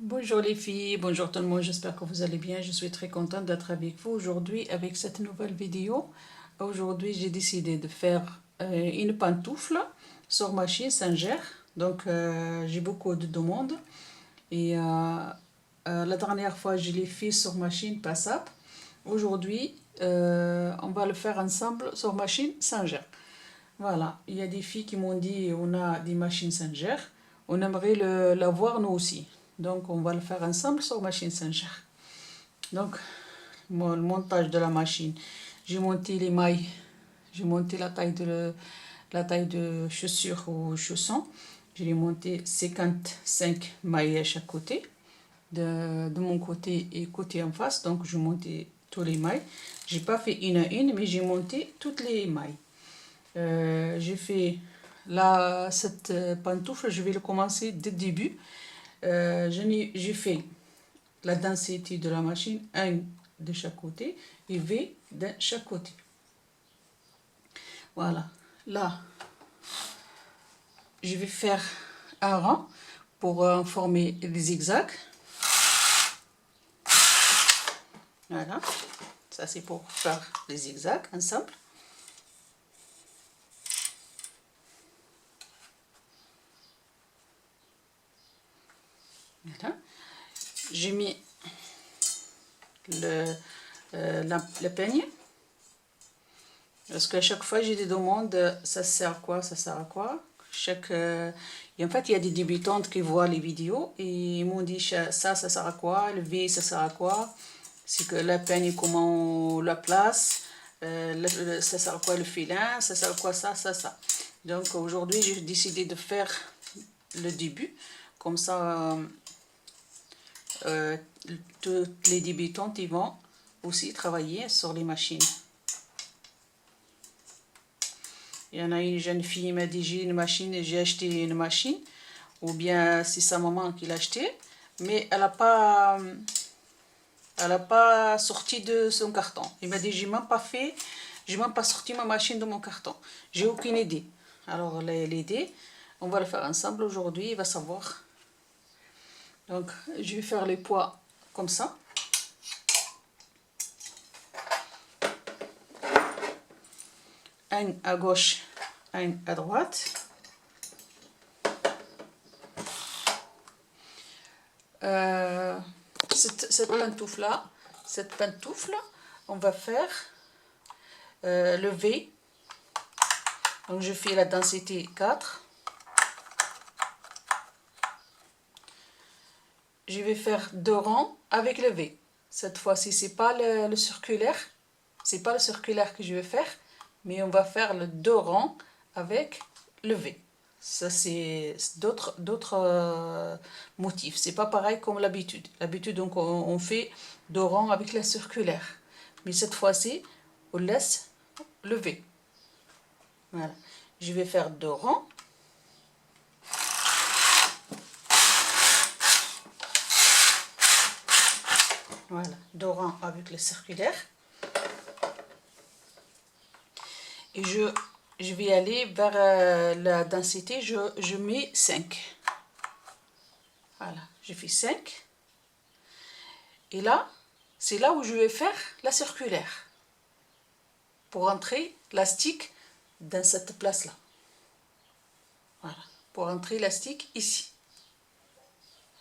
Bonjour les filles, bonjour tout le monde, j'espère que vous allez bien. Je suis très contente d'être avec vous aujourd'hui avec cette nouvelle vidéo. Aujourd'hui, j'ai décidé de faire une pantoufle sur machine Singer. Donc, j'ai beaucoup de demandes. Et la dernière fois, je l'ai fait sur machine Passap. Aujourd'hui, on va le faire ensemble sur machine Singer. Voilà, il y a des filles qui m'ont dit on a des machines Singer, on aimerait l'avoir nous aussi. Donc on va le faire ensemble sur machine Singer. Donc le montage de la machine, j'ai monté les mailles, j'ai monté la taille de chaussure ou chausson. Je l'ai monté 55 mailles à chaque côté, de mon côté et côté en face. Donc j'ai monté tous les mailles. J'ai pas fait une à une, mais j'ai monté toutes les mailles. J'ai fait cette pantoufle, je vais le commencer dès le début. J'ai fait la densité de la machine, 1 de chaque côté et V de chaque côté. Voilà. Là, je vais faire un rang pour former les zigzags. Voilà. Ça, c'est pour faire les zigzags ensemble. Voilà. J'ai mis le peigne. Parce qu'à chaque fois, j'ai des demandes, ça sert à quoi, ça sert à quoi. Et en fait, il y a des débutantes qui voient les vidéos et ils m'ont dit ça sert à quoi, le V, ça sert à quoi. C'est que la peigne, comment on la place, ça sert à quoi le filin, ça sert à quoi ça. Donc aujourd'hui, j'ai décidé de faire le début. Comme ça, toutes les débutantes, ils vont aussi travailler sur les machines. Il y en a une jeune fille qui m'a dit j'ai une machine et j'ai acheté une machine. Ou bien c'est sa maman qui l'a acheté. Mais elle n'a pas sorti de son carton. Il m'a dit j'ai même pas sorti ma machine de mon carton. J'ai aucune idée. Alors l'idée, on va le faire ensemble aujourd'hui. Il va savoir. Donc je vais faire les poids comme ça. Un à gauche, un à droite. Cette pantoufle, on va faire le V. Donc je fais la densité 4. Je vais faire 2 rangs avec le V. Cette fois-ci, c'est pas le circulaire. C'est pas le circulaire que je vais faire, mais on va faire le 2 rangs avec le V. Ça, c'est d'autres motifs. C'est pas pareil comme l'habitude. L'habitude, donc, on fait 2 rangs avec la circulaire. Mais cette fois-ci, on laisse le V. Voilà. Je vais faire 2 rangs. Voilà, 2 rangs avec le circulaire. Et je vais aller vers la densité, je mets 5. Voilà, je fais 5. Et là, c'est là où je vais faire la circulaire. Pour entrer l'élastique dans cette place-là. Voilà, pour entrer l'élastique ici.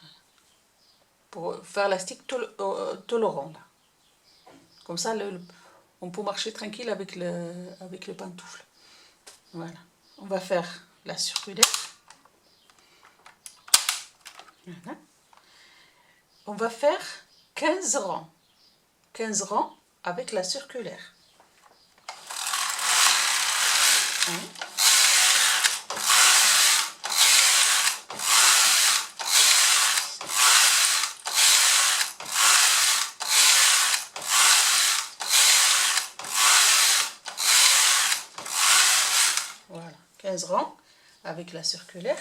Voilà. Pour faire l'élastique tout le rond là. Comme ça, on peut marcher tranquille avec le pantoufle. Voilà, on va faire la circulaire. Voilà. On va faire 15 rangs. 15 rangs avec la circulaire. 1. Voilà, 15 rangs avec la circulaire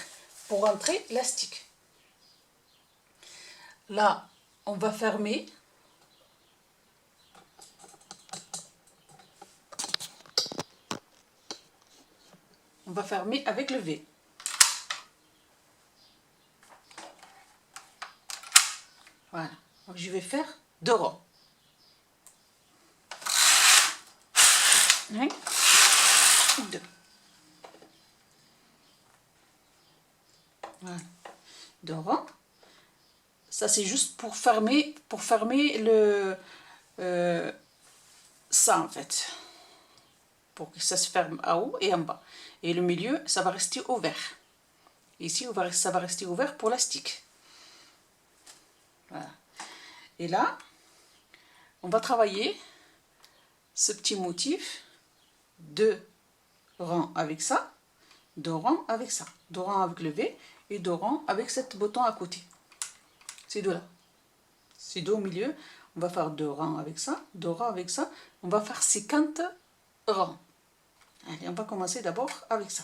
pour entrer l'élastique. Là, on va fermer. On va fermer avec le V. Voilà. Donc, je vais faire 2 rangs. 1, 2. Voilà. 2 rangs. Ça, c'est juste pour fermer le ça, en fait. Pour que ça se ferme en haut et en bas. Et le milieu, ça va rester ouvert. Ici, ça va rester ouvert pour l'élastique. Voilà. Et là, on va travailler ce petit motif, 2 rangs avec ça, 2 rangs avec ça, 2 rangs avec le V et 2 rangs avec cette bouton à côté. Ces deux-là. Ces deux au milieu, on va faire 2 rangs avec ça, 2 rangs avec ça. On va faire 50 rangs. Allez, on va commencer d'abord avec ça.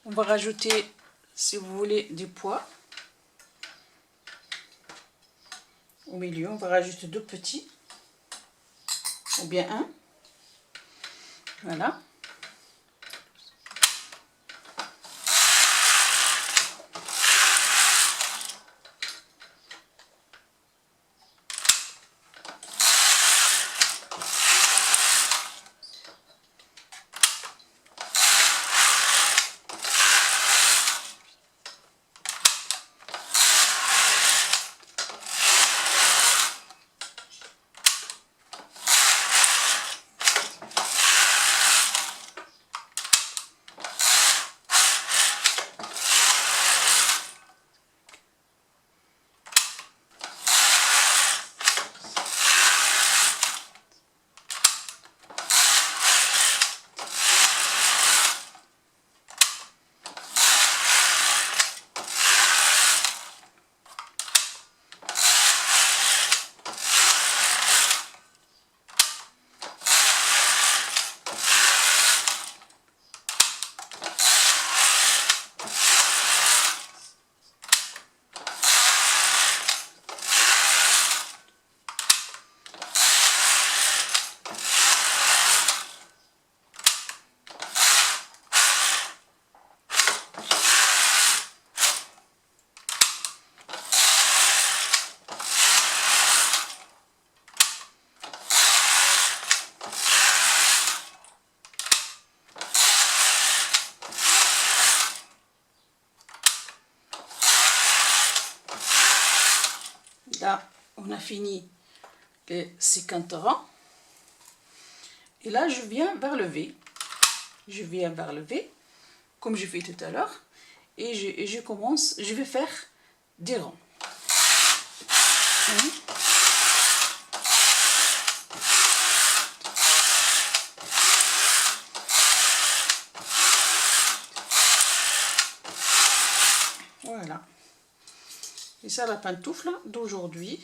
On va rajouter, si vous voulez, du poids. Au milieu, on va rajouter 2 petits. Ou bien 1. Voilà. Là, on a fini les 50 rangs. Et là, je viens vers le V. Je viens vers le V, comme je fais tout à l'heure. Et je commence, je vais faire des rangs. Voilà. Et ça, la pantoufle d'aujourd'hui.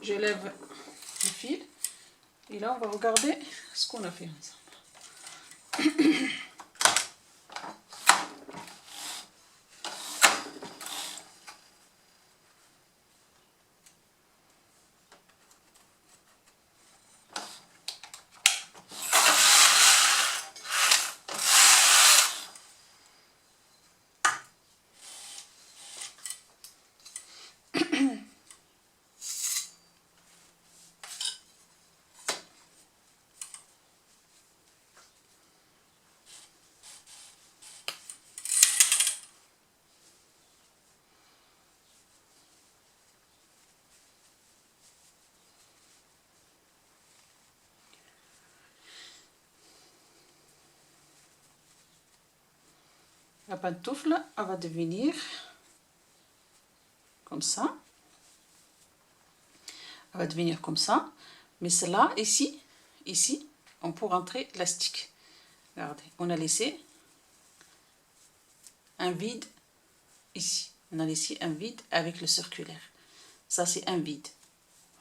Je lève le fil. Et là, on va regarder ce qu'on a fait ensemble. La pantoufle elle va devenir comme ça. Elle va devenir comme ça. Mais cela, ici, on peut rentrer l'élastique. Regardez, on a laissé un vide ici. On a laissé un vide avec le circulaire. Ça, c'est un vide.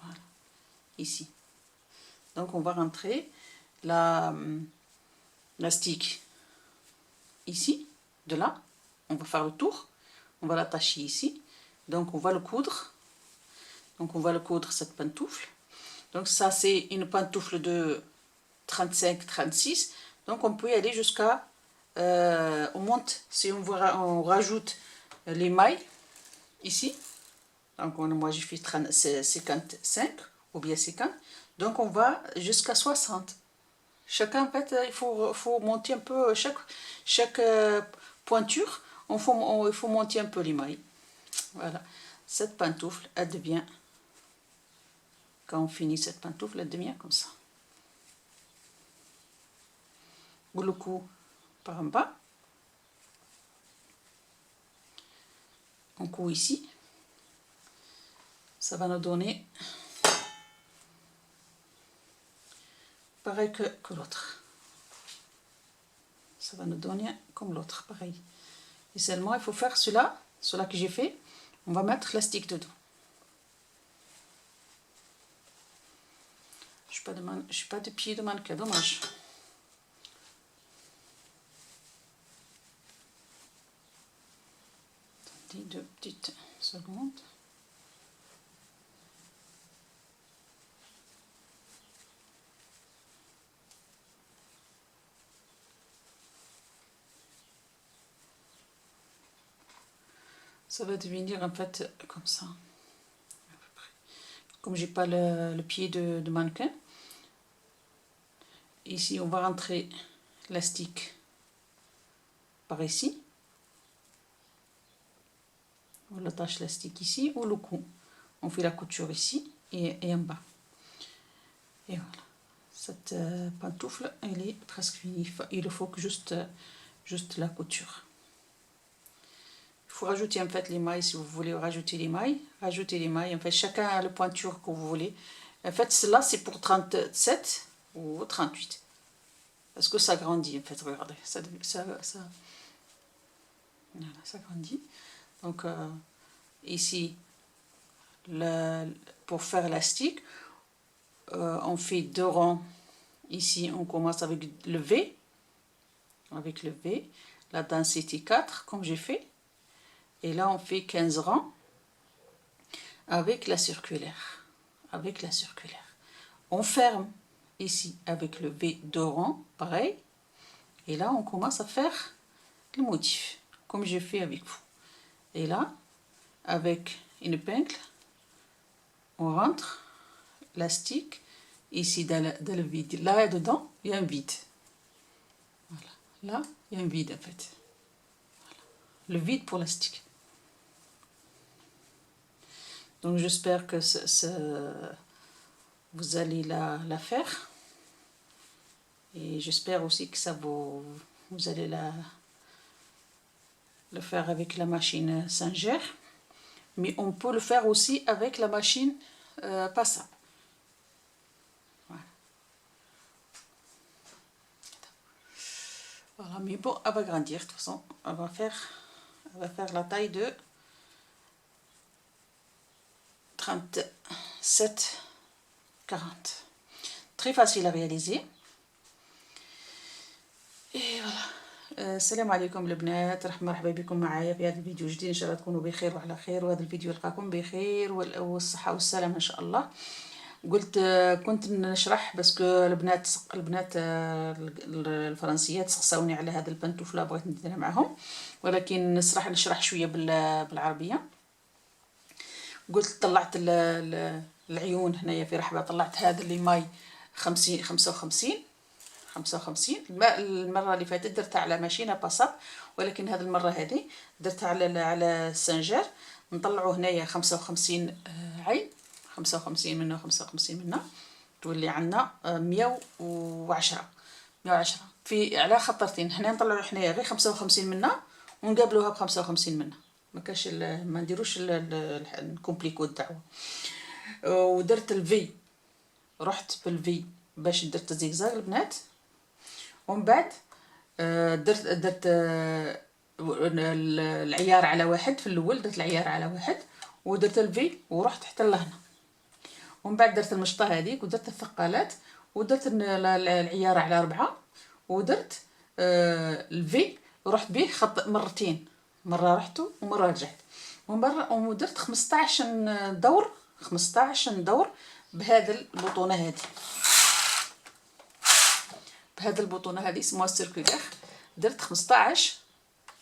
Voilà. Ici. Donc, on va rentrer l'élastique ici, de là. On va faire le tour. On va l'attacher ici. Donc, on va le coudre. Donc, on va le coudre, cette pantoufle. Donc, ça, c'est une pantoufle de 35-36. Donc, on peut y aller jusqu'à... on monte, si on rajoute les mailles, ici. Donc, moi, j'ai fait 55 ou bien 50. Donc, on va jusqu'à 60. Chacun, en fait, il faut monter un peu, chaque pointure, il faut monter un peu les mailles. Voilà. Cette pantoufle, elle devient... Quand on finit cette pantoufle, elle devient comme ça. Ou le cou par en bas. On coud ici. Ça va nous donner pareil que l'autre. Ça va nous donner comme l'autre, pareil. Et seulement, il faut faire cela que j'ai fait. On va mettre l'élastique dedans. Je n'ai pas de pied de mannequin, dommage. Attendez 2 petites secondes. Ça va devenir en fait comme ça. À peu près. Comme j'ai pas le pied de mannequin. Ici, on va rentrer l'élastique par ici. On attache l'élastique ici ou le cou. On fait la couture ici et en bas. Et voilà. Cette pantoufle, elle est presque finie. Il faut que juste la couture. Il faut rajouter en fait les mailles si vous voulez rajouter les mailles. Rajoutez les mailles. En fait, chacun a la pointure que vous voulez. En fait, cela c'est pour 37 ou 38. Parce que ça grandit, en fait, regardez. Voilà, ça grandit. Donc, ici, pour faire l'élastique, on fait 2 rangs. Ici, on commence avec le V. Avec le V. La densité 4, comme j'ai fait. Et là, on fait 15 rangs avec la circulaire. Avec la circulaire. On ferme ici avec le V 2 rangs, pareil. Et là, on commence à faire le motif, comme j'ai fait avec vous. Et là, avec une épingle, on rentre l'élastique ici dans le vide. Là, dedans, il y a un vide. Voilà. Là, il y a un vide en fait. Voilà. Le vide pour l'élastique. Donc, j'espère que vous allez la faire. Et j'espère aussi que vous allez le faire avec la machine Singer. Mais on peut le faire aussi avec la machine passable. Voilà. Voilà, mais bon, elle va grandir de toute façon. Elle va faire la taille de 37, 40. Très facile à réaliser. Et voilà. السلام عليكم البنات، مرحبا بكم معايا في هذا الفيديو الجديد. ان شاء الله تكونوا بخير وعلى خير، وهذا الفيديو يلقاكم بخير والصحه والسلامه ان شاء الله. قلت كنت نشرح باسكو البنات الفرنسيات سقساوني على هذا البنتوفله، بغيت نديرها معهم، ولكن نشرح شويه بالعربيه. قلت طلعت العيون هنايا في رحبه، طلعت هذا اللي ماي 55. المره اللي فاتت درتها على ماشينه باساب، ولكن هذه المره هذه درتها على السنجر. نطلعوا هنايا 55 عين، 55 منها 55 منها، تولي عندنا 110 في على خطرتين. هنا نطلعوا حنايا غير 55 منها ونقابلوها ب55 منها. ما كاش ما نديروش نكومبليكو الدعوه. ودرت الفي، رحت بالفي باش درت زيكزاك البنات. ومن بعد درت العيار على واحد. في الاول درت العيار على واحد ودرت الفي ورحت حتى لهنا. ومن بعد درت المشطه هذيك ودرت الثقالات ودرت العيار على 4 ودرت الفي ورحت به خط مرتين، مره رحت ومره رجعت. ودرت 15 دور، 15 دور بهذا البطونه هذه، بهذا البطونه هذه اسمها السيركولير. درت 15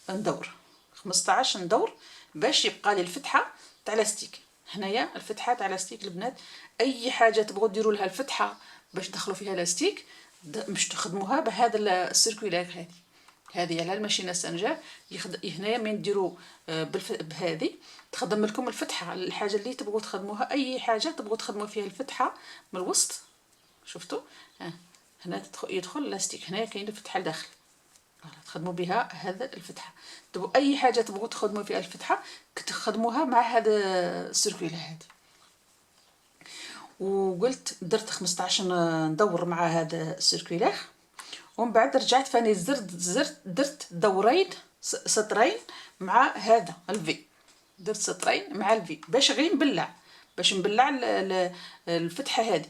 ندور، 15 ندور باش يبقى لي الفتحه تاع لاستيك. هنايا الفتحه تاع لاستيك البنات، اي حاجه تبغوا ديروا لها الفتحه باش تدخلوا فيها لاستيك باش تخدموها بهذا السيركولير هذه على الماشينه سانجا. هنايا من ديروا بهذه تخدم لكم الفتحه، الحاجه اللي تبغوا تخدموها، اي حاجه تبغوا تخدموا فيها الفتحه من الوسط. شفتوا هنا يدخل لاستيك، هنايا كاين الفتحه لداخل تخدموا بها هذا الفتحه. تبغوا اي حاجه تبغوا تخدموا فيها الفتحه تخدموها مع هذا السيركولير هذا. وقلت درت 15 ندور مع هذا السيركولير. ومن بعد رجعت فاني درت دورين سطرين مع هذا الفي، درت سطرين مع الفي باش غير نبلع، باش نبلع الفتحه هذه.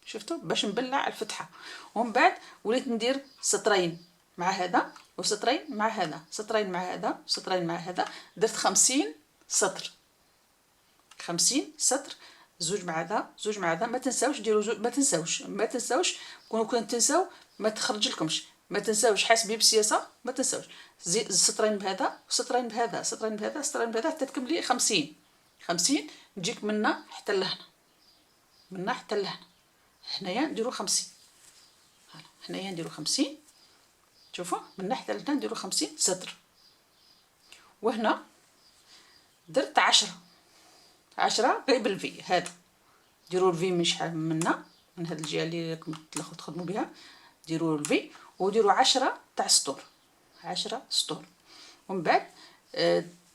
شفتوا باش نبلع الفتحه. ومن بعد وليت ندير سطرين مع هذا وسطرين مع هذا، سطرين مع هذا وسطرين مع هذا. درت 50 سطر، 50 سطر، زوج مع هذا زوج مع هذا. ما تنساوش ديروا ما تنساوش كون تنساو ما تخرج لكمش. ما تنساوش حاسبي بالسياسه، ما تنساوش سطرين بهذا وسطرين بهذا، سطرين بهذا سطرين بهذا حتى تكملي 50. 50 تجيك منا حتى لهنا، منا حتى لهنا. هنايا نديرو 50، هنايا نديرو 50. شوفوا من حتى لهنا نديرو 50 سطر. وهنا درت 10 غير بالفي هذا. ديروا الفي من شحال منا، من هاد الجهه اللي راكم تخدموا بها، ديروا الفي وديروا 10 تاع سطور، 10 سطور. ومن بعد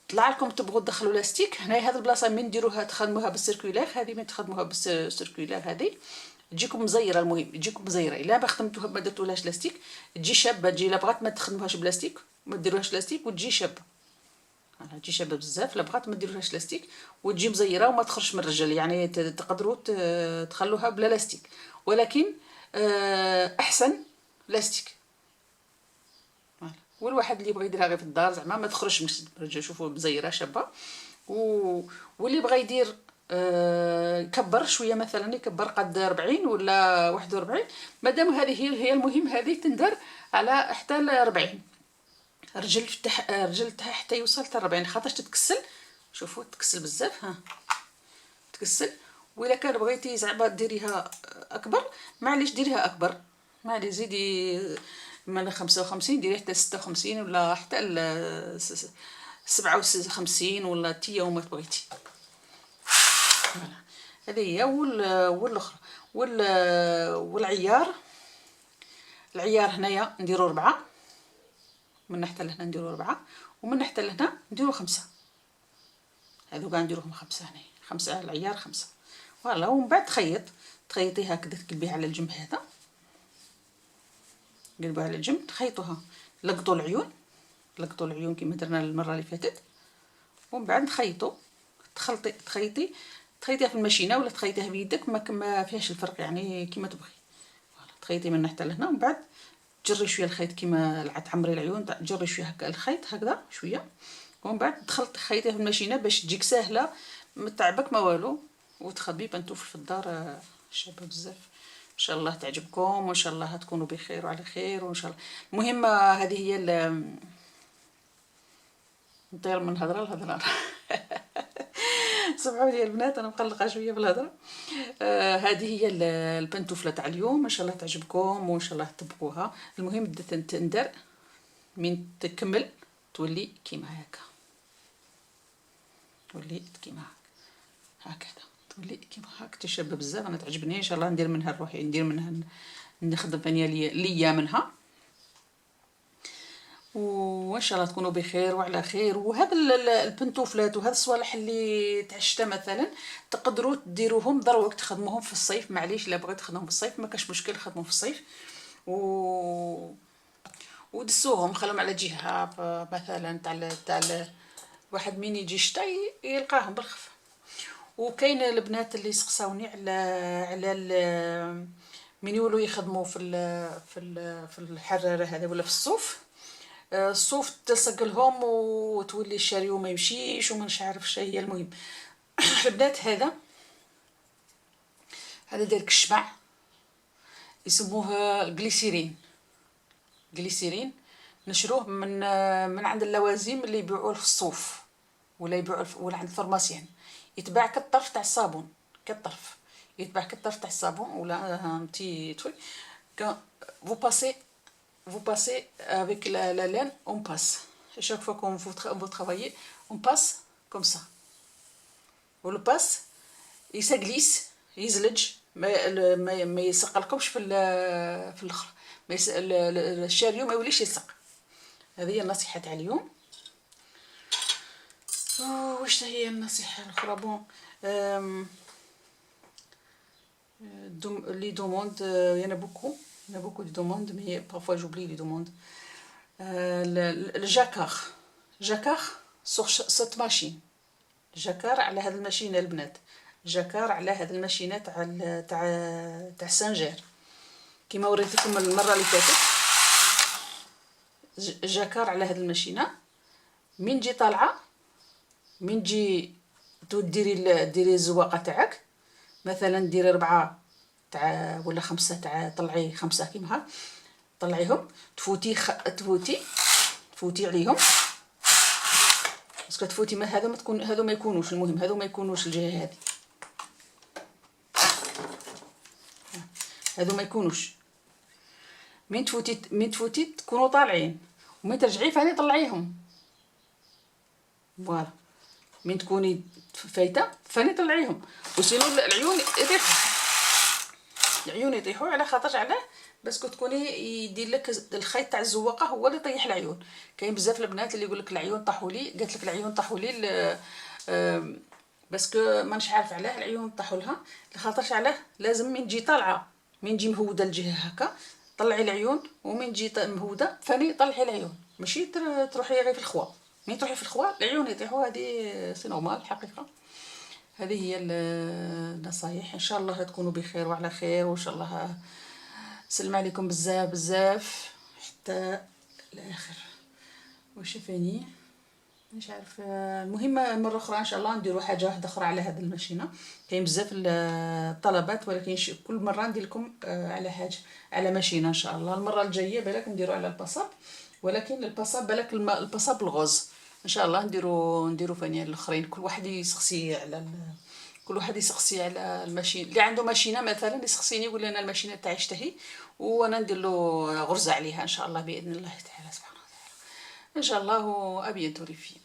طلع لكم تبغوا تدخلوا لاستيك. هنايا هاد البلاصه من ديروها تخدموها بالسيركولير هذه، من تخدموها بالسيركولير هذه تجيكم مزيره. المهم تجيكم مزيره، الا ما خدمتوها ما درتولهاش لاستيك تجي شابه. تجي لا بغات ما تخدموهاش بلاستيك ما ديروهاش لاستيك وتجي شابه، تجي شابه بزاف. لا بغات ما ديروهاش لاستيك وتجي مزيره وما تخرجش من الرجل. يعني تقدروا تخلوها بلا لاستيك، ولكن احسن لاستيك. والواحد اللي بغى يديرها غير في الدار زعما ما تخرجش من الرجل. شوفوا مزيره شابه. واللي بغى يدير يكبر شويه، مثلا يكبر قد 40 ولا 41. مادام هذه هي المهم هذه تندر على حتى 40 رجل رجل حتى يوصل حتى 40 خاطرش تتكسل. شوفوا تكسل بزاف، تكسل. وإلا كان بغيتي زعما ديريها اكبر معليش ديريها اكبر، معليش زيدي من 55 ديري حتى 56 ولا حتى 57 ولا تي وما بغيتي. هذه هي. والاخرى والعيار، العيار هنايا نديرو 4 من حتى لهنا، نديرو 4 ومن حتى لهنا نديرو 5. هذو كاع نديروهم 5 هنايا، 5 العيار 5 فوالا. ومن بعد تخيطي هكذا، تقلبيها على الجنب هذا، قلبوها على الجنب، تخيطوها، لقطوا العيون كما درنا المره اللي فاتت. ومن بعد نخيطوا، تخيطيها في الماشينه ولا تخيطيها بيدك، ما فيهاش الفرق يعني كما تبغي. تخيطي من حتى لهنا ومن بعد تجري شويه الخيط كما تعمري العيون، تجري شويه هكا الخيط هكذا شويه. ومن بعد تخيطيها في الماشينه باش تجيك ساهله، ما تعبك ما والو. وتخبي بنتوفل في الدار شابه بزاف. ان شاء الله تعجبكم وان شاء الله تكونوا بخير وعلى خير وان شاء الله. المهم هذه هي نطير من هضره لهضره. سمعوا لي البنات انا مقلقه شويه بالهضره. هذه هي البنتوفله تاع اليوم، ان شاء الله تعجبكم وان شاء الله تطبقوها. المهم بدات تندر من تكمل تولي كيما هكا، تولي كيما هكذا، تولي كيما هكا شابه بزاف. انا تعجبني ان شاء الله ندير منها روحي، ندير منها نخدم ثانيه ليا منها. وان شاء الله تكونوا بخير وعلى خير. وهذا البنتوفلات وهذا الصوالح اللي تاع الشتا مثلا تقدروا ديروهم دروك تخدموهم في الصيف، معليش الا بغيت تخدمهم في الصيف ما كاش مشكل، خدموهم في الصيف ودسوهم خلوهم على جهه مثلا تاع واحد من يجي الشتا يلقاهم بالخف. وكاين البنات اللي سقساوني على من يولوا يخدموا في الحراره هذا ولا في الصوف، الصوف تلصق لهم وتولي الشاريو ما يمشيش وما نعرف اش هي. المهم البنات هذا داير كالشمع، يسموه جليسيرين نشروه من عند اللوازم اللي يبيعوه في الصوف ولا يبيعوه ولا عند الفرماسيان. يتباع كالطرف تاع الصابون، كالطرف يتباع كالطرف تاع الصابون ولا بتي توي. vous passez avec la laine, on passe chaque fois qu'on vous travaillez on passe comme ça. vous le passe il se glisse يزلج ما يسقلكمش في الاخر، الشاريو ما يوليش يلصق. هذه هي النصيحه تاع اليوم. واش هي النصيحه الاخرى؟ بون les demandes, il y en a beaucoup de demandes, mais parfois j'oublie les demandes. Le jacquard sur cette machine. جاكار على هذه الماشينه البنات، جاكار على هذه الماشينه تاع سانجير كيما وريتكم المره اللي فاتت. جاكار على هذه الماشينه من تجي طالعه، من تجي ديري الزواقه تاعك مثلا ديري 4 تاع ولا 5 تاع، طلعي 5 كيما طلعيهم تفوتي عليهم باسكو تفوتي ما هذا ما تكون هذو ما يكونوش. المهم هذو ما يكونوش الجهه هذه، هذو ما يكونوش. من تفوتي تكونوا طالعين، ومن ترجعي فاني طلعيهم. فوالا من تكوني فايته فاني طلعيهم، وسينو العيون يطيحوا على خاطر علاه باسكو تكوني يدير لك الخيط تاع الزواقه هو اللي يطيح العيون. كاين بزاف البنات اللي يقول لك العيون طاحوا لي، قالت لك العيون طاحوا لي باسكو مانيش عارف علاه العيون طاحوا لها، لخاطرش علاه لازم من تجي طالعه، من تجي مهوده الجهه هكا طلعي العيون، ومن تجي مهوده ثاني طلعي العيون، ماشي تروحي غير في الخوا. من تروحي في الخوا العيون يطيحوا، هذه سي نورمال الحقيقه. هذه هي النصايح. ان شاء الله تكونوا بخير وعلى خير، وان شاء الله سلم عليكم بزاف حتى الاخر. واش فاني مش عارفه. المهم مره اخرى ان شاء الله نديروا حاجه واحده اخرى على هذه الماشينه. كاين بزاف الطلبات، ولكن كل مره ندير لكم على حاجه على ماشينه. ان شاء الله المره الجايه بالك نديروا على الباصاب، ولكن الباصاب بالك الباصاب الغوز ان شاء الله نديروا فاني الاخرين. كل واحد يسقسي على الماشين اللي عنده ماشينه مثلا، يسقسيني يقول لنا الماشينه تاعي اشتهي، وانا ندير له غرزه عليها ان شاء الله باذن الله تعالى سبحانه وتعالى ان شاء الله. وابينتو لي في